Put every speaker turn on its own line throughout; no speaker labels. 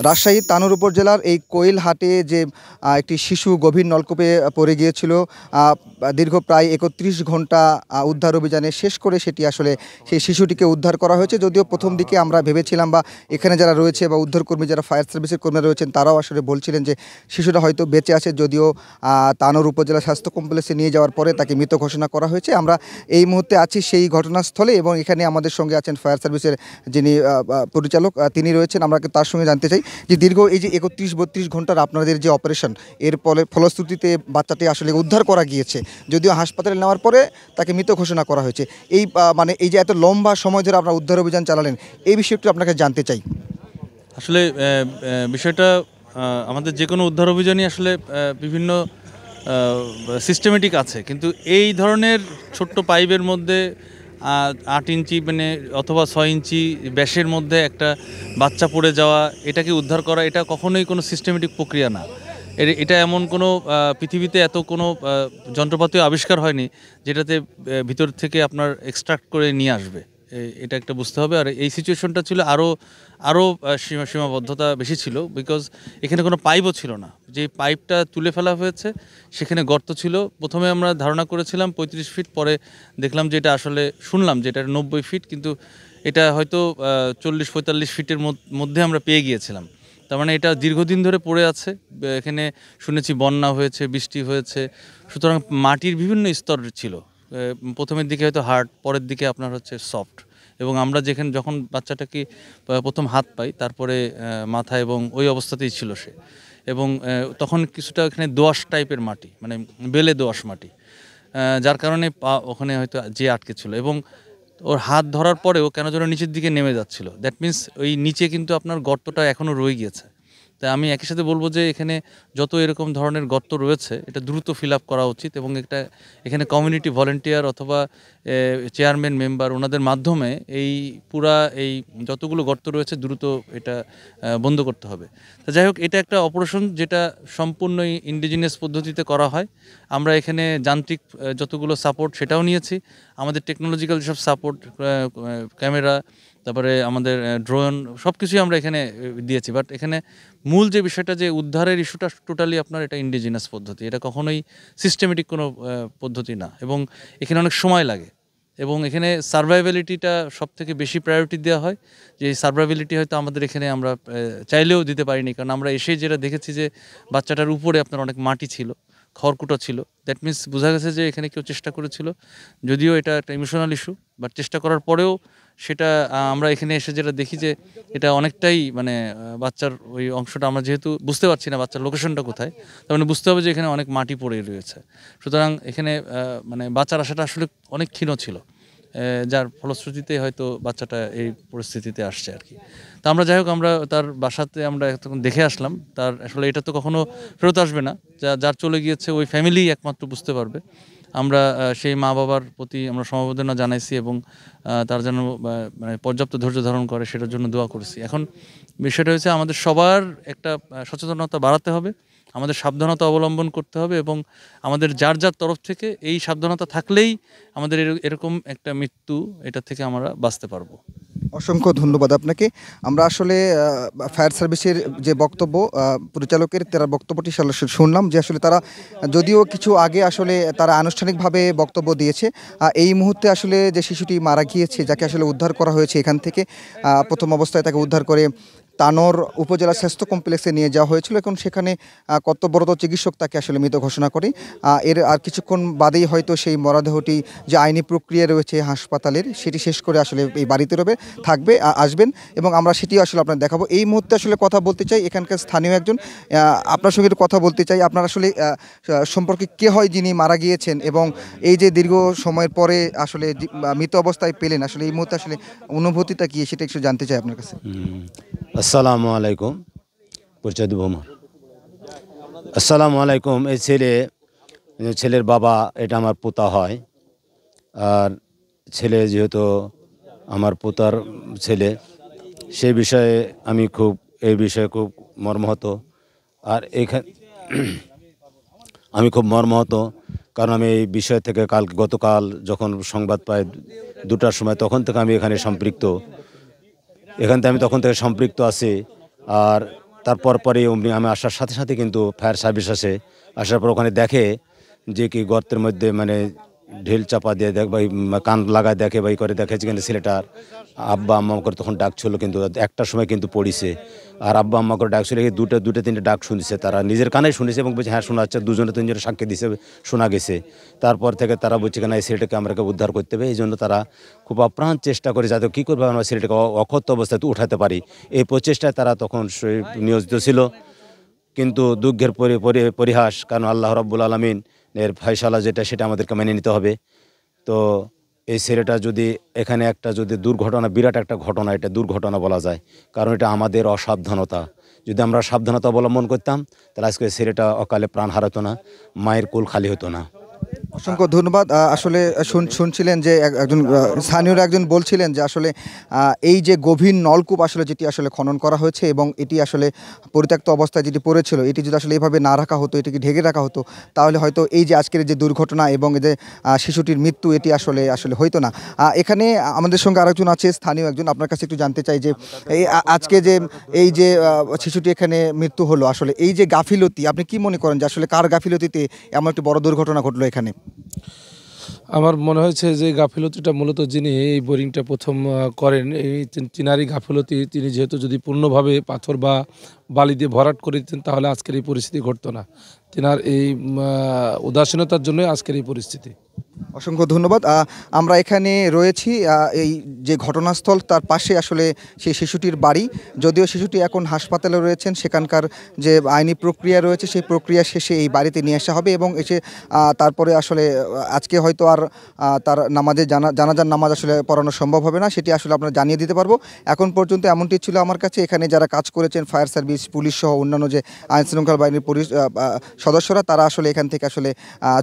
রাজশাহী তানোর উপজেলার এই কোয়েলহাটে যে একটি শিশু গভীর নলকূপে পড়ে গিয়েছিল, দীর্ঘ প্রায় ৩১ ঘন্টা উদ্ধার অভিযানে শেষ করে সেটি আসলে সেই শিশুটিকে উদ্ধার করা হয়েছে। যদিও প্রথম দিকে আমরা ভেবেছিলাম বা এখানে যারা রয়েছে বা উদ্ধারকর্মী যারা ফায়ার সার্ভিসের কর্মীরা রয়েছেন তারাও আসলে বলছিলেন যে শিশুটা হয়তো বেঁচে আছে, যদিও তানোর উপজেলা স্বাস্থ্য কমপ্লেক্সে নিয়ে যাওয়ার পরে তাকে মৃত ঘোষণা করা হয়েছে। আমরা এই মুহূর্তে আছি সেই ঘটনাস্থলে এবং এখানে আমাদের সঙ্গে আছেন ফায়ার সার্ভিসের যিনি পরিচালক, তিনি রয়েছেন। আমরা তার সঙ্গে জানতে চাই যে দীর্ঘ এই যে ৩১-৩২ ঘন্টার আপনাদের যে অপারেশন, এর ফলশ্রুতিতে বাচ্চাটি আসলে উদ্ধার করা গিয়েছে, যদিও হাসপাতালে নেওয়ার পরে তাকে মৃত ঘোষণা করা হয়েছে। এই মানে এই যে এত লম্বা সময় ধরে আপনারা উদ্ধার অভিযান চালালেন, এই বিষয়টি আপনাকে জানতে চাই।
আসলে বিষয়টা আমাদের যে কোনো উদ্ধার অভিযানই আসলে বিভিন্ন সিস্টেমেটিক আছে, কিন্তু এই ধরনের ছোট্ট পাইপের মধ্যে ৮ ইঞ্চি মানে অথবা ৬ ইঞ্চি ব্যাসের মধ্যে একটা বাচ্চা পড়ে যাওয়া, এটাকে উদ্ধার করা, এটা কখনোই কোনো সিস্টেমেটিক প্রক্রিয়া না। এটা এমন কোনো পৃথিবীতে এত কোনো যন্ত্রপাতিও আবিষ্কার হয়নি যেটাতে ভিতর থেকে আপনার এক্সট্রাক্ট করে নিয়ে আসবে। এটা একটা বুঝতে হবে। আর এই সিচুয়েশনটা ছিল আরও সীমাবদ্ধতা বেশি ছিল, বিকজ এখানে কোনো পাইপও ছিল না। যে পাইপটা তুলে ফেলা হয়েছে সেখানে গর্ত ছিল। প্রথমে আমরা ধারণা করেছিলাম ৩৫ ফিট, পরে দেখলাম যে এটা আসলে শুনলাম যে এটা ৯০ ফিট, কিন্তু এটা হয়তো ৪০-৪৫ ফিটের মধ্যে আমরা পেয়ে গিয়েছিলাম। তার মানে এটা দীর্ঘদিন ধরে পড়ে আছে। এখানে শুনেছি বন্যা হয়েছে, বৃষ্টি হয়েছে, সুতরাং মাটির বিভিন্ন স্তর ছিল। প্রথমের দিকে হয়তো হার্ড, পরের দিকে আপনার হচ্ছে সফট। এবং আমরা যখন বাচ্চাটাকে প্রথম হাত পাই, তারপরে মাথা এবং ওই অবস্থাতেই ছিল সে। এবং তখন কিছুটা এখানে দোআঁশ টাইপের মাটি, মানে বেলে দোআঁশ মাটি, যার কারণে পা ওখানে হয়তো যে আটকে ছিল। এবং ওর হাত ধরার পরেও কেন যেন নিচের দিকে নেমে যাচ্ছিল। দ্যাট মিন্স ওই নিচে কিন্তু আপনার গর্তটা এখনও রয়ে গিয়েছে। তাই আমি একই সাথে বলবো যে যত এরকম ধরনের গর্ত রয়েছে এটা দ্রুত ফিল আপ করা উচিত, এবং এখানে কমিউনিটি ভলেন্টিয়ার অথবা চেয়ারম্যান মেম্বার ওনাদের মাধ্যমে এই যতগুলো গর্ত রয়েছে দ্রুত এটা বন্ধ করতে হবে। তো যাই হোক, এটা একটা অপারেশন যেটা সম্পূর্ণ ইন্ডিজিনিয়াস পদ্ধতিতে করা হয়। আমরা এখানে যান্ত্রিক যতগুলো সাপোর্ট সেটাও নিয়েছি, আমাদের টেকনোলজিক্যাল সব সাপোর্ট, ক্যামেরা, তারপরে আমাদের ড্রোন, সব কিছুই আমরা এখানে দিয়েছি। বাট এখানে মূল যে বিষয়টা, যে উদ্ধারের ইস্যুটা টোটালি আপনার এটা ইন্ডিজিনাস পদ্ধতি, এটা কখনোই সিস্টেমেটিক কোনো পদ্ধতি না, এবং এখানে অনেক সময় লাগে। এবং এখানে সার্ভাইভ্যালিটিটা সব থেকে বেশি প্রায়োরিটি দেওয়া হয়। যে সার্ভাইভ্যালিটি হয়তো আমাদের এখানে আমরা চাইলেও দিতে পারিনি, কারণ আমরা এসে যেটা দেখেছি যে বাচ্চাটার উপরে আপনার অনেক মাটি ছিল, খড়কুটো ছিল। দ্যাট মিন্স বোঝা গেছে যে এখানে কেউ চেষ্টা করেছিল, যদিও এটা একটা ইমোশনাল ইস্যু, বাট চেষ্টা করার পরেও সেটা আমরা এখানে এসে যেটা দেখি যে এটা অনেকটাই মানে বাচ্চার ওই অংশটা আমরা যেহেতু বুঝতে পারছি না বাচ্চার লোকেশনটা কোথায়, তার মানে বুঝতে হবে যে এখানে অনেক মাটি পড়ে রয়েছে। সুতরাং এখানে মানে বাচ্চার আশাটা আসলে অনেক ক্ষীণ ছিল, যার ফলশ্রুতিতে হয়তো বাচ্চাটা এই পরিস্থিতিতে আসছে আর কি। তো আমরা যাই হোক, আমরা তার বাসাতে আমরা তখন দেখে আসলাম। তার আসলে এটা তো কখনো ফেরত আসবে না, যার চলে গিয়েছে ওই ফ্যামিলি একমাত্র বুঝতে পারবে। আমরা সেই মা বাবার প্রতি আমরা সমবেদনা জানাইছি, এবং তার জন্য মানে পর্যাপ্ত ধৈর্য ধারণ করে সেটার জন্য দোয়া করেছি। এখন বিষয়টা হচ্ছে আমাদের সবার একটা সচেতনতা বাড়াতে হবে, আমাদের সাবধানতা অবলম্বন করতে হবে, এবং আমাদের যার তরফ থেকে এই সাবধানতা থাকলেই আমাদের এরকম একটা মৃত্যু এটা থেকে আমরা বাঁচতে পারবো।
অসংখ্য ধন্যবাদ আপনাকে। আমরা আসলে ফায়ার সার্ভিসের যে বক্তব্য, পরিচালকের তার বক্তব্যটি শুনলাম যে আসলে তারা যদিও কিছু আগে আসলে তারা আনুষ্ঠানিকভাবে বক্তব্য দিয়েছে, এই মুহূর্তে আসলে যে শিশুটি মারা গিয়েছে, যাকে আসলে উদ্ধার করা হয়েছে এখান থেকে, প্রথম অবস্থায় তাকে উদ্ধার করে তানোর উপজেলা স্বাস্থ্য কমপ্লেক্সে নিয়ে যাওয়া হয়েছিল। এখন সেখানে কর্তব্যরত চিকিৎসক তাকে আসলে মৃত ঘোষণা করে। এর আর কিছুক্ষণ বাদেই হয়তো সেই মরদেহটি যে আইনি প্রক্রিয়া রয়েছে হাসপাতালের, সেটি শেষ করে আসলে এই বাড়িতে আসবেন, এবং আমরা সেটি আসলে আপনার দেখাবো। এই মুহূর্তে আসলে কথা বলতে চাই এখানকার স্থানীয় একজন, আপনার সঙ্গে কথা বলতে চাই। আপনার আসলে সম্পর্কে কে হয় যিনি মারা গিয়েছেন, এবং এই যে দীর্ঘ সময়ের পরে আসলে মৃত অবস্থায় পেলেন, আসলে এই মুহূর্তে আসলে অনুভূতিটা কি সেটা একটু জানতে চাই আপনার কাছে।
আসসালামু আলাইকুম। পরিচয় দেব আমার। আসসালামু আলাইকুম। এই ছেলের বাবা, এটা আমার পোতা হয়। আর ছেলে যেহেতু আমার পোতার ছেলে, সেই বিষয়ে এই বিষয়ে খুব মর্মাহত। আর আমি খুব মর্মাহত, কারণ আমি এই বিষয় থেকে গতকাল যখন সংবাদ পাই 2টার সময়, তখন থেকে আমি এখানে সম্পৃক্ত আছি। আর তারপর পরে আমি আসার সাথে সাথে কিন্তু ফায়ার সার্ভিস আসার পর ওখানে দেখে যে কি গর্তের মধ্যে মানে ঢিল চাপা দিয়ে দেখ বা কান লাগায় দেখে বা করে দেখে যেখানে ছেলেটার আব্বা আম্মা করে তখন ডাক ছিল, কিন্তু একটার সময় কিন্তু পড়িছে। আর আব্বা আম্মা করে ডাক ছিল দুটো তিনটে ডাক শুনেছে, তারা নিজের কানে শুনেছে এবং বলছে হ্যাঁ শোনা যাচ্ছে, দুজনে তিনজনে সাক্ষী দিছে, শোনা গেছে। তারপর থেকে তারা বলছে কেন এই ছেলেটাকে আমাকে উদ্ধার করতে হবে, এই জন্য তারা খুব আপ্রাণ চেষ্টা করে যাতে কী করবে আমরা ছেলেটাকে অক্ষত অবস্থায় উঠাতে পারি, এই প্রচেষ্টায় তারা তখন নিয়োজিত ছিল। কিন্তু দুঃখের পরিহাস, কারণ আল্লাহ রাব্বুল আলামিন এর ফয়সালা যেটা সেটা আমাদেরকে মেনে নিতে হবে। তো এই ছেলেটা যদি এখানে একটা যদি দুর্ঘটনা, বিরাট একটা ঘটনা, এটা দুর্ঘটনা বলা যায়, কারণ এটা আমাদের অসাবধানতা। যদি আমরা সাবধানতা অবলম্বন করতাম তাহলে আজকে ছেলেটা অকালে প্রাণ হারাতো না, মায়ের কোল খালি হতো না।
অসংখ্য ধন্যবাদ। আসলে শুনছিলেন যে একজন স্থানীয়রা একজন বলছিলেন যে আসলে এই যে গভীর নলকূপ আসলে যেটি আসলে খনন করা হয়েছে এবং এটি আসলে পরিত্যক্ত অবস্থায় যেটি পড়েছিল, এটি যদি আসলে এভাবে না রাখা হতো, এটিকে ঢেকে রাখা হতো, তাহলে হয়তো এই যে আজকের যে দুর্ঘটনা এবং এই যে শিশুটির মৃত্যু এটি আসলে হইতো না। এখানে আমাদের সঙ্গে আরেকজন আছে, স্থানীয় একজন, আপনার কাছে একটু জানতে চাই যে এই আজকে যে এই যে শিশুটি এখানে মৃত্যু হলো, আসলে এই যে গাফিলতি, আপনি কি মনে করেন যে আসলে কার গাফিলতিতে এমন একটি বড় দুর্ঘটনা ঘটলো এখানে?
আমার মনে হয়েছে যে গাফিলতিটা মূলত যিনি এই বোরিংটা প্রথম করেন এই তিনারই গাফিলতি। তিনি যেহেতু যদি পূর্ণভাবে পাথর বা বালি দিয়ে ভরাট করে দিতেন তাহলে আজকের এই পরিস্থিতি ঘটতো না। তিনার এই উদাসীনতার জন্যই আজকের এই পরিস্থিতি।
অসংখ্য ধন্যবাদ। আমরা এখানে রয়েছি এই যে ঘটনাস্থল তার পাশে আসলে সেই শিশুটির বাড়ি। যদিও শিশুটি এখন হাসপাতালে রয়েছেন, সেখানকার যে আইনি প্রক্রিয়া রয়েছে সেই প্রক্রিয়া শেষে এই বাড়িতে নিয়ে আসা হবে এবং এসে তারপরে আসলে আজকে হয়তো আর তার জানাজার নামাজ আসলে পড়ানো সম্ভব হবে না, সেটি আসলে আপনারা জানিয়ে দিতে পারবো। এখন পর্যন্ত এমনটি ছিল আমার কাছে। এখানে যারা কাজ করেছেন, ফায়ার সার্ভিস, পুলিশ সহ অন্যান্য যে আইন শৃঙ্খলা বাহিনীর সদস্যরা, তারা আসলে এখান থেকে আসলে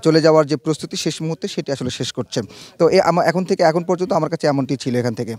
চলে যাওয়ার যে প্রস্তুতি শেষ মুহূর্তে সেটি আসলে শেষ করছে। তো এখন পর্যন্ত আমার কাছে এমনটি ছিল এখান থেকে।